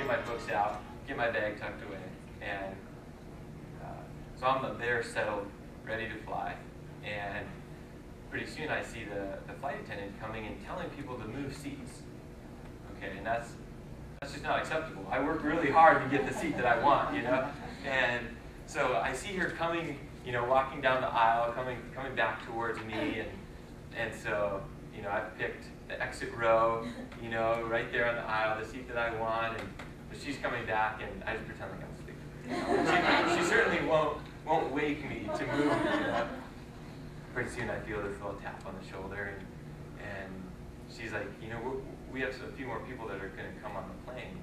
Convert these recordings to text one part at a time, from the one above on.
get my books out, get my bag tucked away, and so I'm there settled, ready to fly, and pretty soon I see the flight attendant coming and telling people to move seats. Okay, and that's just not acceptable. I work really hard to get the seat that I want, you know? And so I see her coming, you know, walking down the aisle, coming back towards me, and so, you know, I picked the exit row, you know, right there on the aisle, the seat that I want, and but she's coming back, and I just pretend like I'm asleep. You know? She certainly won't wake me to move, you know? Pretty soon I feel this little tap on the shoulder, and she's like, you know, we have a few more people that are going to come on the plane.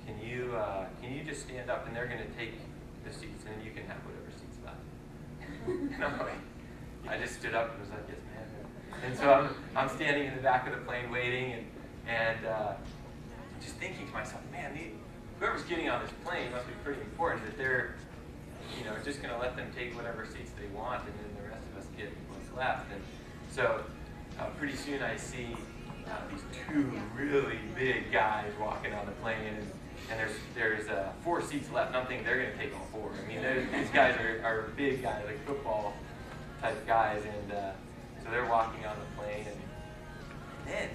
Can you just stand up, and they're going to take the seats, and you can have whatever seats left. And I'm like, I just stood up and was like, yes, ma'am. And so I'm standing in the back of the plane waiting, and just thinking to myself, man, whoever's getting on this plane must be pretty important that they're, you know, just going to let them take whatever seats they want, and then the rest of us get what's left. And so pretty soon I see these two really big guys walking on the plane, and there's 4 seats left, and I'm thinking they're going to take all 4. I mean, these guys are big guys, like football type guys, and so they're walking on the plane, and then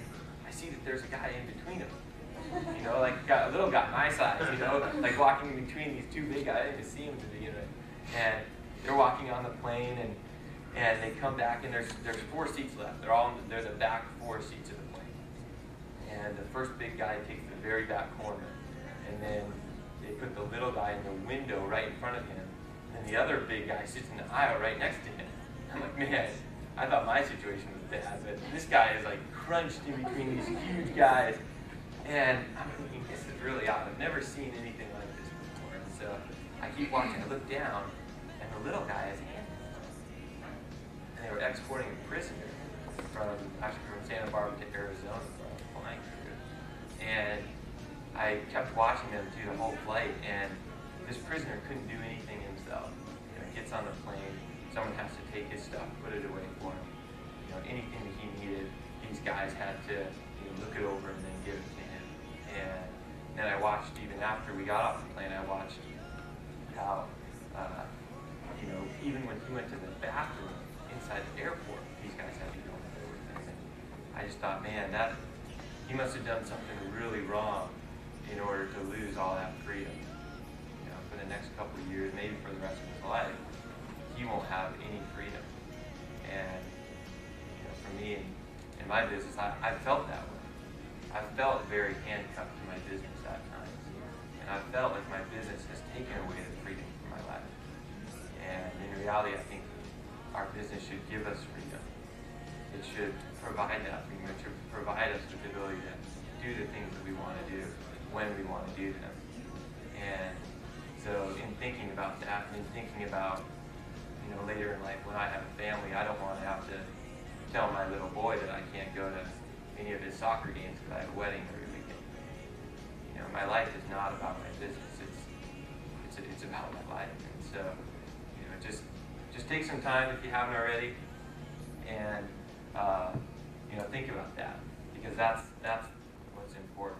I see that there's a guy in between them. You know, like a little guy my size, you know, like walking in between these 2 big guys. I didn't even see him to begin with. And they're walking on the plane, and they come back, and there's 4 seats left. They're the back 4 seats of the plane. And the first big guy takes the very back corner, and then they put the little guy in the window right in front of him, and the other big guy sits in the aisle right next to him. I'm like, man, I thought my situation was bad, but this guy is like crunched in between these huge guys. And I'm thinking, this is really odd. I've never seen anything like this before. And so I keep watching. I look down, and the little guy is handcuffed. And they were exporting a prisoner from Santa Barbara to Arizona for a flying crew. And I kept watching them through the whole flight, and this prisoner couldn't do anything himself. You know, he gets on the plane, someone has to take his stuff, put it away for him. You know, anything that he needed, these guys had to, you know, look it over and then give it to him. And then I watched, even after we got off the plane, I watched how, you know, even when he went to the bathroom inside the airport, these guys had to go in there with him. And I just thought, man, he must have done something really wrong in order to lose all that freedom. You know, for the next couple of years, maybe for the rest of his life, he won't have any freedom. And you know, for me in my business, I felt that way. I felt very handcuffed to my business at times. And I felt like my business has taken away the freedom from my life. And in reality, I think our business should give us freedom. It should provide that freedom. It should provide us with the ability to do the things that we want to do when we want to do them. And so in thinking about that, and in thinking about, you know, later in life when I have a family, I don't want to have to tell my little boy that I can't go to any of his soccer games because I have a wedding every weekend. You know, my life is not about my business. It's about my life. And so, you know, just take some time if you haven't already, and you know, think about that, because that's what's important.